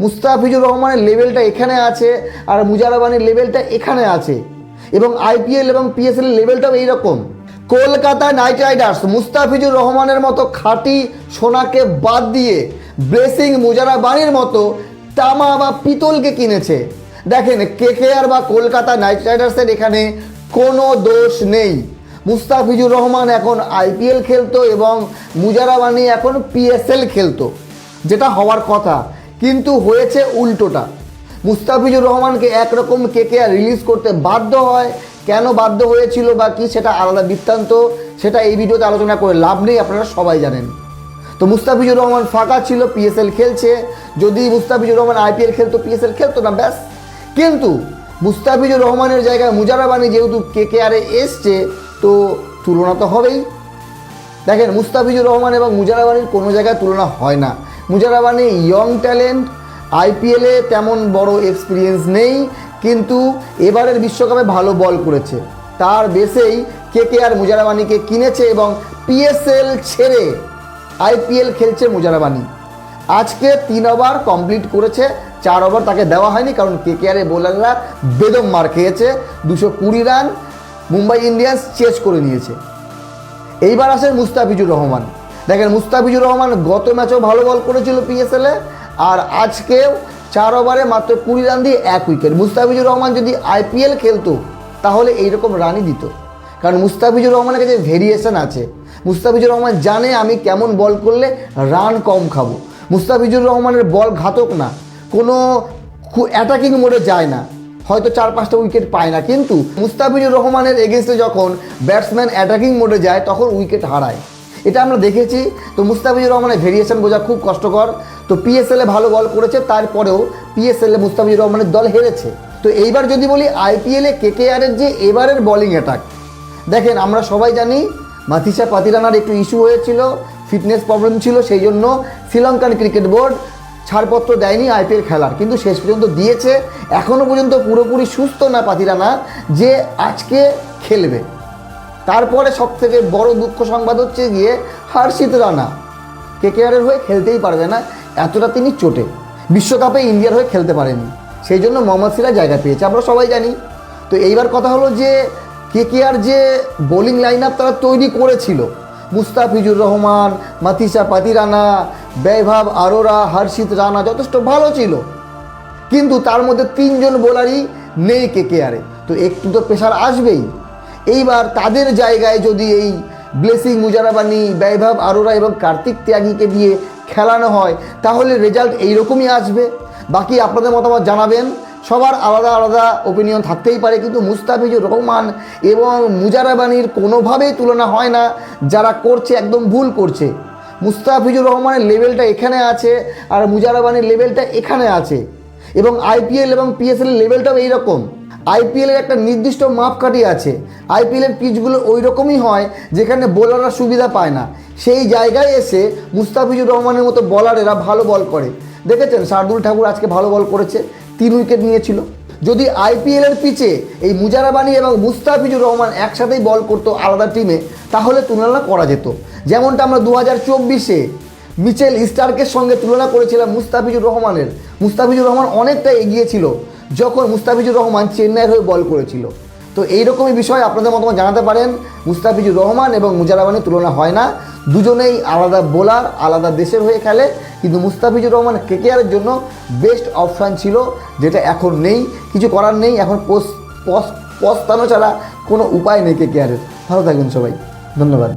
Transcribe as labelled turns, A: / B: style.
A: মুস্তাফিজুর রহমানের লেভেলটা এখানে আছে আর মুজারাবানির লেভেলটা এখানে আছে, এবং আইপিএল এবং পিএসএল এর লেভেলটাও এইরকম। কলকাতা নাইট রাইডার্স মুস্তাফিজুর রহমানের মতো খাঁটি সোনাকে বাদ দিয়ে ব্লেসিং মুজারাবানির মতো তামা বা পিতলকে কিনেছে। দেখেন, কেকেআর বা কলকাতা নাইট রাইডার্সের এখানে কোনো দোষ নেই। মুস্তাফিজুর রহমান এখন আইপিএল খেলতো এবং মুজারাবানি এখন পিএসএল খেলতো, যেটা হওয়ার কথা, কিন্তু হয়েছে উল্টোটা। মুস্তাফিজুর রহমানকে একরকম কেকেআর রিলিজ করতে বাধ্য হয়। কেন বাধ্য হয়েছিল বা কি, সেটা আলাদা বৃত্তান্ত, সেটা এই ভিডিওতে আলোচনা করে লাভ নেই, আপনারা সবাই জানেন। তো মুস্তাফিজুর রহমান ফাঁকা ছিল, পিএসএল খেলছে। যদি মুস্তাফিজুর রহমান আইপিএল খেলতো, পিএসএল খেলতো না, ব্যাস। কিন্তু মুস্তাফিজুর রহমানের জায়গায় মুজারাবানি যেহেতু কেকেআরে এসছে, তো তুলনা তো হবেই। দেখেন, মুস্তাফিজুর রহমান এবং মুজারাবানির কোনো জায়গায় তুলনা হয় না। মুজারাবানি ইয়ং ট্যালেন্ট, আইপিএলে তেমন বড় এক্সপিরিয়েন্স নেই, কিন্তু এবারের বিশ্বকাপে ভালো বল করেছে। তার বেসেই কেকেআর মুজারাবানিকে কিনেছে এবং পিএসএল ছেড়ে আইপিএল খেলছে মুজারাবানি। আজকে 3 ওভার কমপ্লিট করেছে, 4 ওভার তাকে দেওয়া হয়নি, কারণ কেকেআরের বোলাররা বেদম মার খেয়েছে। 220 রান মুম্বাই ইন্ডিয়ান্স চেস করে নিয়েছে। এইবার আসেন মুস্তাফিজুর রহমান। দেখেন, মুস্তাফিজুর রহমান গত ম্যাচেও ভালো বল করেছিল পিএসএলে, আর আজকেও 4 ওভারে মাত্র 20 রান দিয়ে 1 উইকেট। মুস্তাফিজুর রহমান যদি আইপিএল খেলতো তাহলে এইরকম রানই দিত, কারণ মুস্তাফিজুর রহমানের কাছে ভেরিয়েশন আছে। মুস্তাফিজুর রহমান জানে আমি কেমন বল করলে রান কম খাবো। মুস্তাফিজুর রহমানের বল ঘাতক না, কোনো অ্যাটাকিং মোডে যায় না, হয়তো 4-5টা উইকেট পায় না, কিন্তু মুস্তাফিজুর রহমানের এগেনস্টে যখন ব্যাটসম্যান অ্যাটাকিং মোডে যায় তখন উইকেট হারায়, এটা আমরা দেখেছি। তো মুস্তাফিজুর রহমানের ভেরিয়েশন বোঝা খুব কষ্টকর। তো পিএসএলে ভালো বল করেছে, তারপরেও পিএসএলে মুস্তাফিজুর রহমানের দল হেরেছে। তো এইবার যদি বলি আইপিএলে কেকেআরের যে এবারের বোলিং অ্যাটাক, দেখেন, আমরা সবাই জানি মাথিসা পাতিরানার একটু ইস্যু হয়েছিল, ফিটনেস প্রবলেম ছিল, সেই জন্য শ্রীলঙ্কান ক্রিকেট বোর্ড ছাড়পত্র দেয়নি আইপিএল খেলার, কিন্তু শেষ পর্যন্ত দিয়েছে। এখনও পর্যন্ত পুরোপুরি সুস্থ না পাতিরানা যে আজকে খেলবে। তারপরে সবথেকে বড় দুঃখ সংবাদ হচ্ছে গিয়ে হর্ষিত রানা কেকেআরের হয়ে খেলতেই পারবে না, এতটা তিনি চোটে। বিশ্বকাপে ইন্ডিয়ার হয়ে খেলতে পারেনি, সেই জন্য মোহাম্মদ সিরাজ জায়গা পেয়েছে, আমরা সবাই জানি। তো এইবার কথা হলো যে কেকেআর যে বোলিং লাইন আপ তারা তৈরি করেছিল, মুস্তাফিজুর রহমান, মাথিসা পাতিরানা, বৈভব আরোরা, হর্ষিত রানা যথেষ্ট ভালো ছিল, কিন্তু তার মধ্যে 3 জন বোলারই নেই কেকেআরে। তো একটু তো প্রেশার আসবেই। এইবার তাদের জায়গায় যদি এই ব্লেসিং মুজারাবানি, বৈভব আরোরা এবং কার্তিক ত্যাগীকে দিয়ে খেলানো হয়, তাহলে রেজাল্ট এইরকমই আসবে। বাকি আপনাদের মতামত জানাবেন, সবার আলাদা আলাদা ওপিনিয়ন থাকতেই পারে, কিন্তু মুস্তাফিজুর রহমান এবং মুজারাবানির কোনোভাবেই তুলনা হয় না। যারা করছে একদম ভুল করছে। মুস্তাফিজুর রহমানের লেভেলটা এখানে আছে আর মুজারাবানির লেভেলটা এখানে আছে, এবং আইপিএল এবং পিএসএল এর লেভেলটাও এইরকম। আইপিএলের একটা নির্দিষ্ট মাপকাঠি আছে, আইপিএলের পিচগুলো ওই রকমই হয় যেখানে বোলাররা সুবিধা পায় না, সেই জায়গায় এসে মুস্তাফিজুর রহমানের মতো বলারেরা ভালো বল করে। দেখেছেন, শার্দুল ঠাকুর আজকে ভালো বল করেছে, 3 উইকেট নিয়েছিল। যদি আইপিএলের পিচে এই মুজারাবানি এবং মুস্তাফিজুর রহমান একসাথেই বল করতো আলাদা টিমে, তাহলে তুলনা করা যেত। যেমনটা আমরা 2024-এ মিচেল স্টার্কের সঙ্গে তুলনা করেছিলাম মুস্তাফিজুর রহমানের। মুস্তাফিজুর রহমান অনেকটা এগিয়ে ছিল যখন মুস্তাফিজুর রহমান চেন্নাইয়ের হয়ে বল করেছিল। তো এইরকমই বিষয় আপনাদের মতামত জানাতে পারেন। মুস্তাফিজুর রহমান এবং মুজারাবানির তুলনা হয় না, দুজনেই আলাদা বোলার, আলাদা দেশের হয়ে খেলে, কিন্তু মুস্তাফিজুর রহমান কেকেআরের জন্য বেস্ট অপশান ছিল, যেটা এখন নেই। কিছু করার নেই, এখন পস্তানো ছাড়া কোনো উপায় নেই কেকেআরের। ভালো থাকবেন সবাই, ধন্যবাদ।